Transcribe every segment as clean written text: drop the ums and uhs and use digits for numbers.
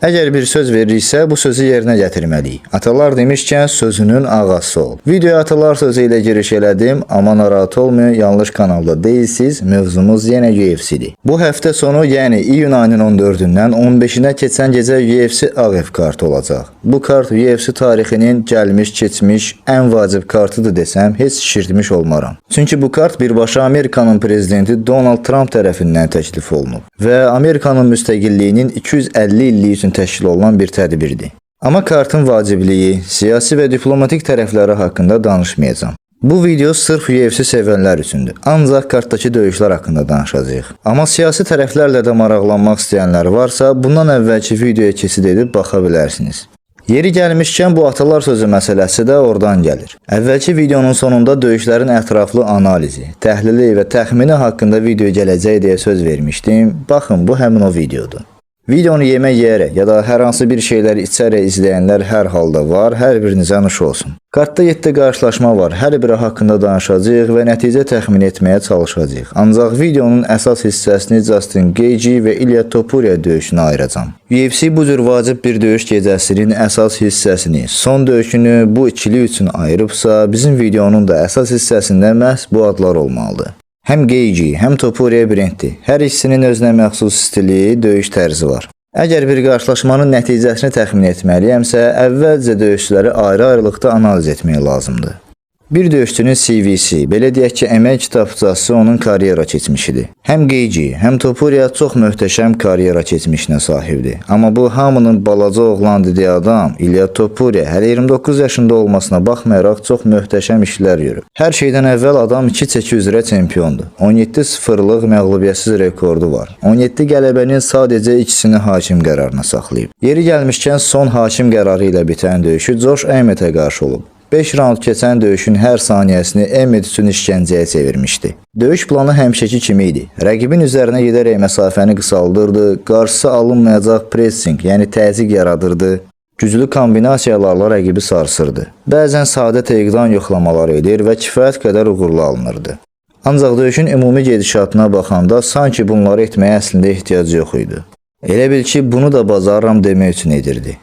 Əgər bir söz veririksə, bu sözü yerinə gətirməliyik. Atalar demişkən sözünün ağası ol. Videoya atalar sözü ilə giriş elədim, amma narahat olmayın, yanlış kanalda deyilsiniz. Mövzumuz yenə UFC-dir. Bu həftə sonu, yəni iyun ayının 14-dən 15-nə keçən gecə UFC AEF kartı olacaq. Bu kart UFC tarixinin gəlmiş, keçmiş ən vacib kartıdır desəm, heç şişirtmiş olmaram. Çünki bu kart birbaşa Amerikanın prezidenti Donald Trump tərəfindən təklif olunub və Amerikanın müstəqilliyinin 250 illiyi üçün təşkil olunan bir tədbirdir. Amma kartın vacibliyi, siyasi və diplomatik tərəfləri haqqında danışmayacağam. Bu video sırf UFC sevənlər üçündür. Ancaq kartdakı döyüşlər haqqında danışacağıq. Amma siyasi tərəflərlə də maraqlanmaq istəyənlər varsa, bundan əvvəlki videoya keçid edib baxa bilərsiniz. Yeri gəlmişkən bu atalar sözü məsələsi də oradan gəlir. Əvvəlki videonun sonunda döyüşlərin ətraflı analizi, təhlili və təxmini haqqında video gələcək deyə söz vermişdim. Baxın, bu həmin o videodur. Videonu yemək yeyərək ya da hər hansı bir şeyləri içərək izləyənlər hər halda var, hər birinizə nuş olsun. Kartda 7 qarşılaşma var, hər biri haqqında danışacağıq və nəticə təxmin etməyə çalışacağıq. Ancaq videonun əsas hissəsini Justin Gaethje və Ilia Topuria döyüşünə ayıracağam. UFC bu cür vacib bir döyüş gecəsinin əsas hissəsini, son döyüşünü bu ikili üçün ayırıbsa, bizim videonun da əsas hissəsində məhz bu adlar olmalıdır. Həm Gaethje, həm Topuria brenddir. Hər ikisinin özünə məxsus stili, döyüş tərzi var. Əgər bir qarşılaşmanın nəticəsini təxmin etməliyəmsə, əvvəlcə döyüşçüləri ayrı-ayrılıqda analiz etmək lazımdır. Bir döyüşçünün CV'si, belə deyək ki, əmək kitabçası onun karyera keçmişidir. Həm Gaethje, həm Topuria çox möhtəşəm karyera keçmişinə sahibdir. Amma bu hamının balaca oğlan dediyi adam, Ilia Topuria, hələ 29 yaşında olmasına baxmayaraq çox möhtəşəm işlər yürüb. Hər şeydən əvvəl adam 2 çəki üzrə çempiondur. 17-0'lıq məğlubiyyətsiz rekordu var. 17 qələbənin sadəcə ikisini hakim qərarına saxlayıb. Yeri gəlmişkən son hakim qərarı ilə bitən döyüşü Josh Emmettə qarşı olub. 5 raund keçən döyüşün hər saniyəsini Emmett üçün işgəncəyə çevirmişdi. Döyüş planı həmişəki kimi idi. Rəqibin üzərinə gedərək məsafəni qısaldırdı, qarşısı alınmayacaq pressing, yəni təzyiq yaradırdı, güclü kombinasiyalarla rəqibi sarsırdı. Bəzən sadə takedown yoxlamaları edir və kifayət qədər uğurlu alınırdı. Ancaq döyüşün ümumi gedişatına baxanda sanki bunları etməyə əslində ehtiyac yox idi. Elə bil ki, bunu da bacarıram demək üçün edirdi.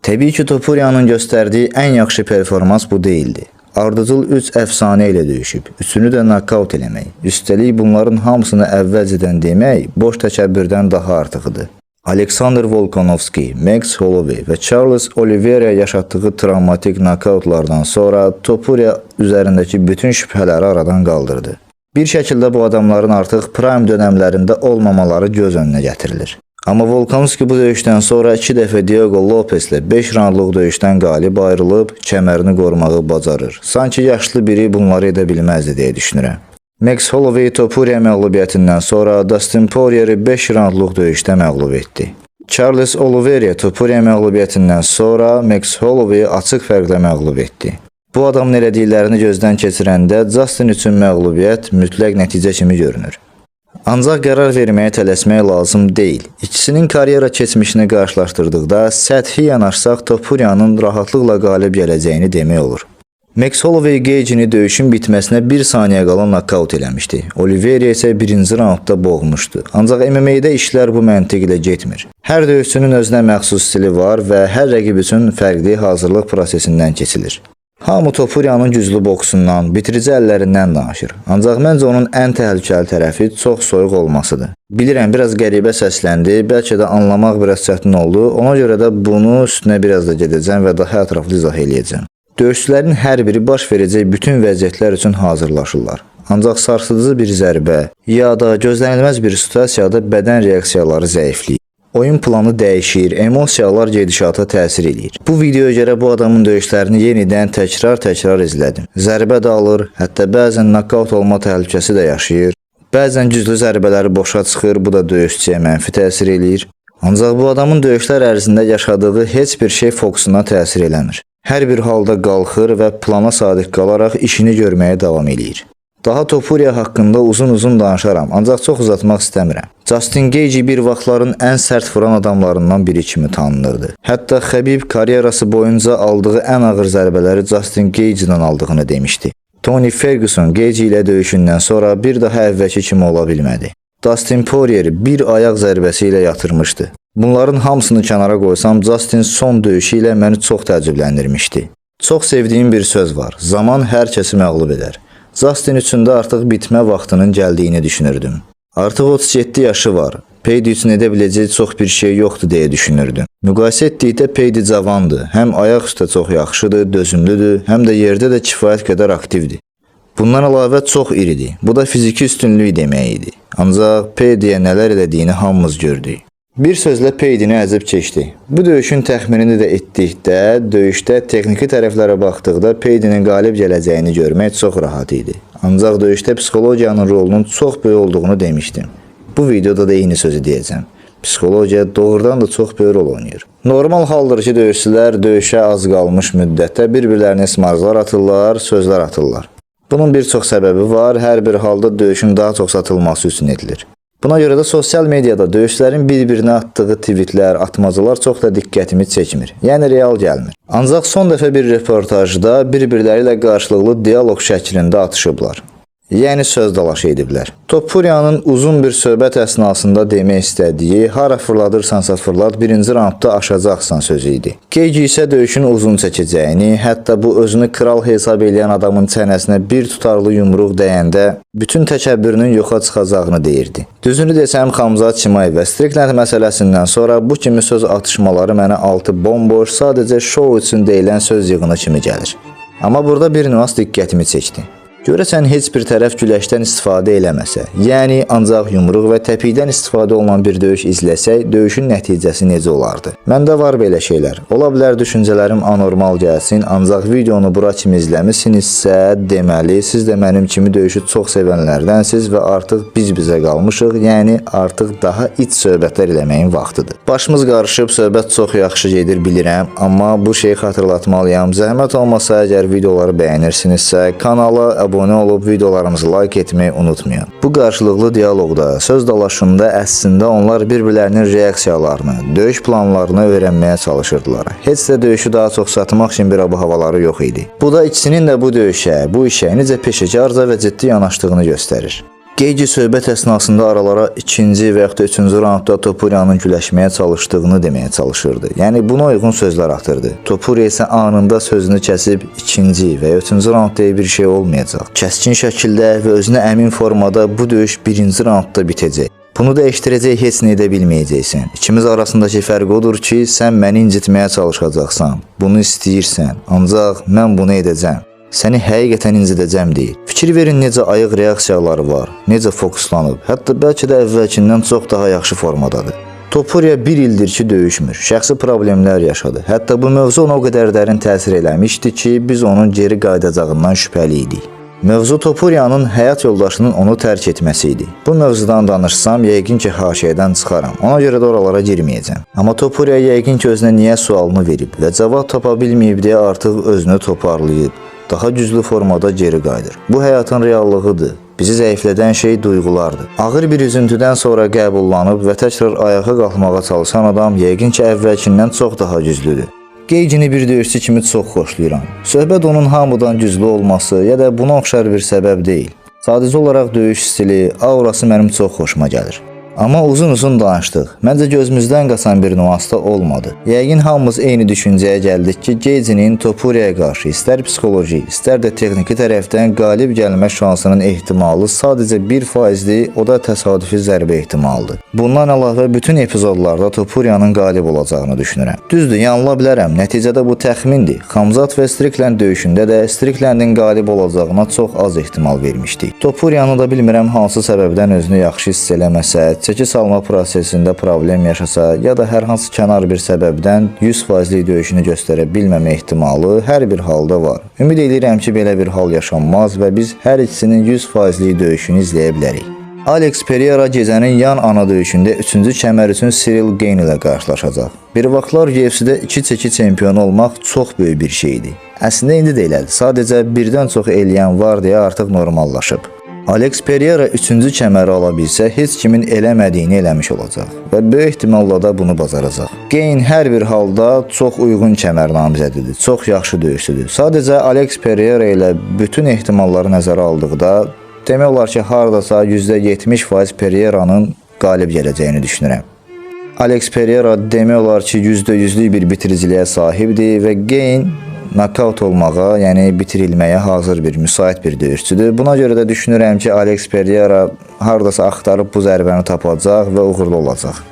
Təbii ki, Topuria'nın göstərdiyi ən yaxşı performans bu deyildi. Ardıcıl 3 əfsanə ilə döyüşüb, üçünü də knockout eləmək. Üstəlik bunların hamısını əvvəlcədən demək boş təkəbbürdən daha artıqdır. Alexander Volkanovski, Max Holloway və Charles Oliveira yaşatdığı travmatik knockoutlardan sonra Topuria üzərindəki bütün şübhələri aradan qaldırdı. Bir şəkildə bu adamların artıq prime dönəmlərində olmamaları göz önünə gətirilir. Amma Volkanovski bu döyüşdən sonra 2 dəfə Diego Lopezlə 5 raundluq döyüşdən qalib ayrılıb, kəmərini qorumağı bacarır. Sanki yaşlı biri bunları edə bilməzdi deyə düşünürəm. Max Holloway Topuria məğlubiyyətindən sonra Dustin Poirieri 5 raundluq döyüşdə məğlub etdi. Charles Oliveira Topuria məğlubiyyətindən sonra Max Holloway açıq fərqlə məğlub etdi. Bu adamın elədiklərini gözdən keçirəndə Justin üçün məğlubiyyət mütləq nəticə kimi görünür. Ancaq qərar verməyə tələsmək lazım deyil. İkisinin karyera keçmişini qarşılaşdırdıqda səthi yanaşsaq Topuria'nın rahatlıqla qalib gələcəyini demək olur. Max Holloway Gaethje'ni döyüşün bitməsinə 1 saniyə qala knockout eləmişdi. Oliveira isə 1-ci raundda boğmuşdu. Ancaq MMA-də işlər bu məntiq ilə getmir. Hər döyüşçünün özünə məxsus stili var və hər rəqib üçün fərqli hazırlıq prosesindən keçilir. Hamı Topuria'nın güclü boksundan, bitirici əllərindən danışır. Ancaq məncə onun ən təhlükəli tərəfi çox soyuq olmasıdır. Bilirəm, biraz qəribə səsləndi, bəlkə də anlamaq biraz çətin oldu. Ona görə də bunu üstünə biraz da gedəcəm və daha ətraflı izah eləyəcəm. Döyüşçülərin hər biri baş verəcək bütün vəziyyətlər üçün hazırlaşırlar. Ancaq sarsıdıcı bir zərbə ya da gözlənilməz bir situasiyada bədən reaksiyaları zəifləyir. Oyun planı dəyişir, emosiyalar gedişata təsir edir. Bu videoya görə bu adamın döyüşlərini yenidən təkrar izlədim. Zərbə də alır, hətta bəzən knockout olma təhlükəsi də yaşayır. Bəzən güclü zərbələri boşa çıxır, bu da döyüşçüyə mənfi təsir edir. Ancaq bu adamın döyüşlər ərzində yaşadığı heç bir şey fokusuna təsir eləmir. Hər bir halda qalxır və plana sadiq qalaraq işini görməyə davam edir. Daha Topuria haqqında uzun danışaram, ancaq çox uzatmaq istəmirəm. Justin Gaethje bir vaxtların ən sərt vuran adamlarından biri kimi tanınırdı. Hətta Khabib karyerası boyunca aldığı ən ağır zərbələri Justin Gaethje'dən aldığını demişdi. Tony Ferguson Gaethje ilə döyüşündən sonra bir daha əvvəlki kimi ola bilmədi. Dustin Poirier bir ayaq zərbəsi ilə yatırmışdı. Bunların hamısını kənara qoysam, Justin son döyüşü ilə məni çox təəccübləndirmişdi. Çox sevdiyim bir söz var. Zaman hər kəsi məğlub edər. Justin üçün də artıq bitmə vaxtının gəldiyini düşünürdüm. Artıq 37 yaşı var. Peydi üçün edə biləcəyi çox bir şey yoxdur deyə düşünürdüm. Müqayisə etdikdə Peydi cavandır. Həm ayaq üstə çox yaxşıdır, dözümlüdür, həm də yerdə də kifayət qədər aktivdir. Bundan əlavə çox iridir. Bu da fiziki üstünlük demək idi. Ancaq Peydiyə nələr elədiyini hamımız gördük. Bir sözlə Peydini əzib keçdi. Bu döyüşün təxminini də etdikdə, döyüşdə texniki tərəflərə baxdıqda Peydinin qalib gələcəyini görmək çox rahat idi. Ancaq döyüşdə psixologiyanın rolunun çox böyük olduğunu demişdim. Bu videoda da eyni sözü deyəcəm. Psixologiya doğrudan da çox böyük rol oynayır. Normal haldır ki, döyüşçülər döyüşə az qalmış müddətdə bir-birlərinə smarzlar atırlar, sözlər atırlar. Bunun bir çox səbəbi var, hər bir halda döyüşün daha çox satılması üçün edilir. Buna görə də sosial mediada döyüşlərin bir-birinə atdığı tweetlər, atmacalar çox da diqqətimi çəkmir. Yəni real gəlmir. Ancaq son dəfə bir reportajda bir-birləri ilə qarşılıqlı dialoq şəklində atışıblar. Yəni söz dalaşı ediblər. Topuriyanın uzun bir söhbət əsnasında demək istədiyi hara fırladırsansa fırlad, birinci raundda aşacaqsan sözü idi. Geyci isə döyüşün uzun çəkəcəyini, hətta bu özünü kral hesab edən adamın çənəsinə bir tutarlı yumruq dəyəndə bütün təkəbbürünün yoxa çıxacağını deyirdi. Düzünü desəm, Xamzat Chimaev və Strickland məsələsindən sonra bu kimi söz atışmaları mənə altı bomboş, sadəcə şou üçün deyilən söz yığını kimi gəlir. Amma burada bir nüans diqqətimi çəkdi. Görəsən heç bir tərəf güləşdən istifadə eləməsə, yəni ancaq yumruq və təpikdən istifadə olunan bir döyüş izləsək, döyüşün nəticəsi necə olardı? Məndə var belə şeylər. Ola bilər düşüncələrim anormal gəlsin, ancaq videonu bura kimi izləmisinizsə, deməli, siz də mənim kimi döyüşü çox sevənlərdənsiz və artıq biz-bizə qalmışıq, yəni artıq daha iç söhbətlər eləməyin vaxtıdır. Başımız qarışıb, söhbət çox yaxşı gedir bilirəm, amma bu şeyi xatırlatmalıyam. Zəhmət olmasa, əgər videoları bəyənirsinizsə, kanala abunə olub videolarımızı like etməyi unutmayın. Bu qarşılıqlı dialoqda, söz dalaşında əslində onlar bir-birlərinin reaksiyalarını, döyüş planlarını öyrənməyə çalışırdılar. Heç də döyüşü daha çox satmaq üçün bir havaları yox idi. Bu da ikisinin də bu döyüşə, bu işə necə peşəkarca və ciddi yanaşdığını göstərir. Geyci söhbət əsnasında aralara ikinci və yaxud da üçüncü raundda Topuriyanın güləşməyə çalışdığını deməyə çalışırdı. Yəni buna uyğun sözlər atırdı. Topuriya isə anında sözünü kəsib ikinci və üçüncü raundda bir şey olmayacaq. Kəskin şəkildə və özünə əmin formada bu döyüş birinci raundda bitəcək. Bunu dəyişdirəcək heç nə edə bilməyəcəksən. İkimiz arasındakı fərq odur ki, sən məni incitməyə çalışacaqsan. Bunu istəyirsən, ancaq mən bunu edəcəm. Səni həqiqətən incidəcəm deyil. Fikir verin necə ayıq reaksiyaları var, necə fokuslanıb, hətta bəlkə də əvvəlkindən çox daha yaxşı formadadır. Topuriya bir ildir ki döyüşmür, şəxsi problemlər yaşadı. Hətta bu mövzu ona o qədər dərin təsir eləmişdi ki, biz onun geri qayıdacağından şübhəli idik. Mövzu Topuriyanın həyat yoldaşının onu tərk etməsi idi. Bu mövzudan danışsam, yəqin ki haşiyədən çıxaram. Ona görə də oralara girməyəcəm. Amma Topuriya yəqin ki özünə niyə sualını verib və cavab tapa bilməyib deyə artıq özünü toparlayıb. Daha güclü formada geri qayıdır. Bu həyatın reallığıdır. Bizi zəiflədən şey duyğulardır. Ağır bir üzüntüdən sonra qəbullanıb və təkrar ayağa qalxmağa çalışan adam yəqin ki əvvəlkindən çox daha güclüdür. Geycini bir döyüşçü kimi çox xoşlayıram. Söhbət onun hamıdan güclü olması ya da buna oxşar bir səbəb deyil. Sadəcə olaraq döyüş stili, aurası mənim çox xoşuma gəlir. Amma uzun-uzun danışdıq. Məncə gözümüzdən qaçan bir nüans da olmadı. Yəqin hamımız eyni düşüncəyə gəldik ki, Geycinin Topuriyaya qarşı istər psixoloji, istər də texniki tərəfdən qalib gəlmə şansının ehtimalı sadəcə 1%-dir, o da təsadüfi zərbə ehtimalıdır. Bundan əlavə bütün epizodlarda Topuriyanın qalib olacağını düşünürəm. Düzdür, yanıla bilərəm. Nəticədə bu təxmindir. Xamzat və Strickland döyüşündə də Stricklandin qalib olacağına çox az ehtimal vermişdik. Topuriyanı da bilmirəm hansı səbəbdən özünü yaxşı hiss eləməsə, çəki salma prosesində problem yaşasa ya da hər hansı kənar bir səbəbdən 100%lik döyüşünü göstərə bilməmə ehtimalı hər bir halda var. Ümid edirəm ki, belə bir hal yaşanmaz və biz hər ikisinin 100%lik döyüşünü izləyə bilərik. Alex Pereira gecənin yan ana döyüşündə 3-cü kəmər üçün Cyril Gane ilə qarşılaşacaq. Bir vaxtlar UFC-də 2 çəki çempionu olmaq çox böyük bir şeydir. Əslində indi də elədir. Sadəcə birdən çox eləyən var deyə artıq normallaşıb. Alex Pereira 3-cü kəməri ala bilsə, heç kimin eləmədiyini eləmiş olacaq və böyük ehtimalla da bunu bacaracaq. Gane hər bir halda çox uyğun kəmər namizədidir, çox yaxşı döyüşçüdür. Sadəcə Alex Pereira ilə bütün ehtimalları nəzərə aldıqda, demək olar ki, hardasa %70% Pereiranın qalib gələcəyini düşünürəm. Alex Pereira demək olar ki, %100'lük bir bitiriciliyə sahibdir və Gain nokaut olmağa, yəni bitirilməyə hazır bir, müsait bir döyüşçüdür. Buna görə də düşünürəm ki, Alex Pereira hardasa axtarıb bu zərbəni tapacaq və uğurlu olacaq.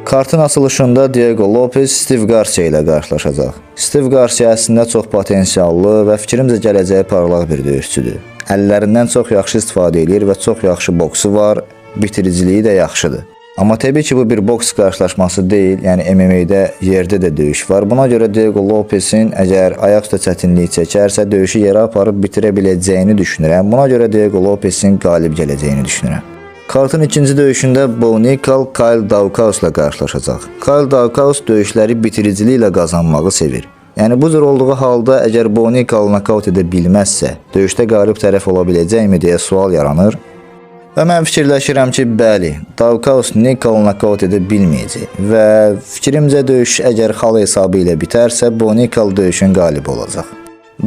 Kartın açılışında Diego Lopez Steve Garcia ilə qarşılaşacaq. Steve Garcia əslində çox potensiallı və fikrimcə gələcəyi parlaq bir döyüşçüdür. Əllərindən çox yaxşı istifadə edir və çox yaxşı boksu var, bitiriciliyi də yaxşıdır. Amma təbii ki, bu bir boks qarşılaşması deyil, yəni MMA-də yerdə də döyüş var. Buna görə Diego Lopez'in əgər ayaq üstə çətinlik çəkərsə, döyüşü yerə aparıb bitirə biləcəyini düşünürəm. Buna görə Diego Lopez'in qalib gələcəyini düşünürəm. Kartın ikinci döyüşündə Bo Nickal Kyle Daukaus ilə qarşılaşacaq. Kyle Daukaus döyüşləri bitiriciliyi ilə qazanmağı sevir. Yəni bu cür olduğu halda əgər Bo Nickal nokaut edə bilməzsə, döyüşdə qalib tərəf ola biləcəkmi deyə sual yaranır. Və mən fikirləşirəm ki, bəli, Daukaus Nickal nokaut edə bilməyəcək və fikrimcə döyüş əgər xal hesabı ilə bitərsə, Bo Nickal döyüşün qalibi olacaq.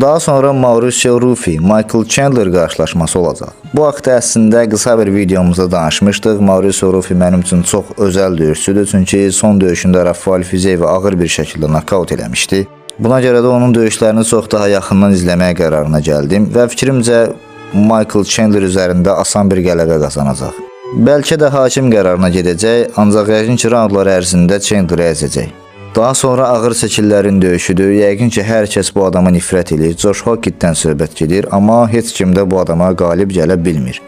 Daha sonra Mauricio Ruffi, Michael Chandler qarşılaşması olacaq. Bu haqda əslində qısa bir videomuzda danışmışdıq. Mauricio Ruffi mənim üçün çox özəl döyüşçüdür, çünki son döyüşündə Rafael Fizeyevi ağır bir şəkildə nokaut eləmişdi. Buna görə də onun döyüşlərini çox daha yaxından izləməyə qərarına gəldim və fikrimcə Michael Chandler üzərində asan bir qələbə qazanacaq. Bəlkə də hakim qərarına gedəcək, ancaq yəqin ki, raundlar ərzində Chandler'ı əzəcək. Daha sonra ağır seçillərin döyüşüdür. Yəqin ki, hər kəs bu adama nifrət edir. Josh Hocketdən söhbət gedir, amma heç kim də bu adama qalib gələ bilmir.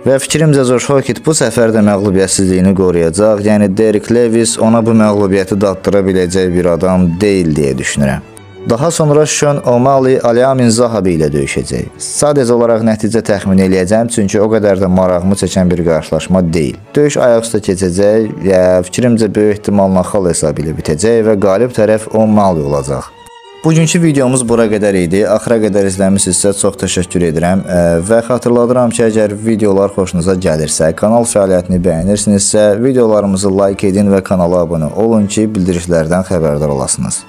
Və fikrimcə Josh Hockett bu səfər də məğlubiyyətsizliyini qoruyacaq. Yəni Derek Lewis ona bu məğlubiyyəti daddıra biləcək bir adam deyil deyə düşünürəm. Daha sonra Sean O'Malley Aliamin Zahabi ilə döyüşəcək. Sadəcə olaraq nəticə təxmin eləyəcəm, çünki o qədər də marağımı çəkən bir qarşılaşma deyil. Döyüş ayaq üstə keçəcək və fikrimcə böyük ehtimalla xal hesabı ilə bitəcək və qalib tərəf O'Malley olacaq. Bugünkü videomuz bura qədər idi. Axıra qədər izləmisinizsə çox təşəkkür edirəm və xatırladıram ki, əgər videolar xoşunuza gəlirsə, kanal fəaliyyətini bəyənirsinizsə, videolarımızı like edin və kanala abunə olun ki, bildirişlərdən xəbərdar olasınız.